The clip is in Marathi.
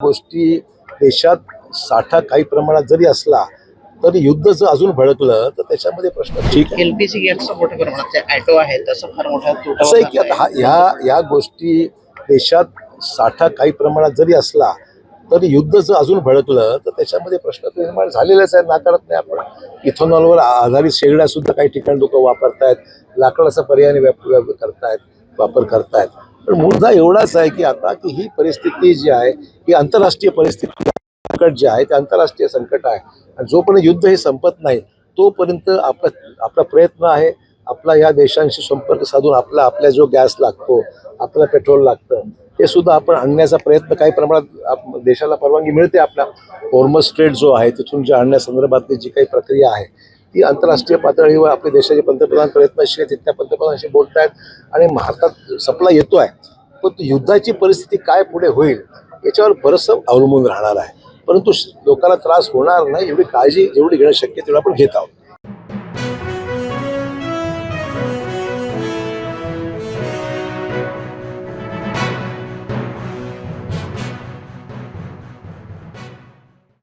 गोष्टी देशात साठा काही प्रमाणात जरी असला तरी युद्ध जर अजून भडकलं तर त्याच्यामध्ये प्रश्न ठीक आहे। एलपीजी गॅसचा मोठ्या प्रमाणात जे ऑटो आहे तसं फार मोठा तुटवडा असं आहे की आता ह्या गोष्टी देशात साठा काही प्रमाणात जरी असला तरी युद्ध जर अजून भडकलं तर त्याच्यामध्ये प्रश्न निर्माण झालेलाच आहे, नाकारत नाही आपण। इथेनॉलवर आधारित शेगड्या सुद्धा काही ठिकाणी लोक वापरतायत, लाकडाचा पर्यायाने वापर करतायत। पण मुद्दा एवढाच आहे की आता की ही परिस्थिती जी आहे ही आंतरराष्ट्रीय परिस्थिती, संकट जे आहे ते आंतरराष्ट्रीय संकट आहे आणि जोपर्यंत युद्ध हे संपत नाही तोपर्यंत आपला प्रयत्न आहे आपला या देशांशी संपर्क साधून आपल्या जो गॅस लागतो, आपलं पेट्रोल लागतं ते सुद्धा आपण आणण्याचा प्रयत्न काही प्रमाणात देशाला परवानगी मिळते। आपला हॉर्मझ स्ट्रेट जो आहे तिथून जे आणण्यासंदर्भातली जी काही प्रक्रिया आहे ती आंतरराष्ट्रीय पातळीवर आपल्या देशाचे पंतप्रधान प्रयत्नशील आहेत, तिथल्या पंतप्रधानांशी बोलतायत आणि भारतात सप्लाय येतोय। पण युद्धाची परिस्थिती काय पुढे होईल याच्यावर बरंचसं अवलंबून राहणार आहे, परंतु लोकांना त्रास होणार नाही एवढी काळजी जेवढी घेणं शक्य तेवढं आपण घेत आहोत।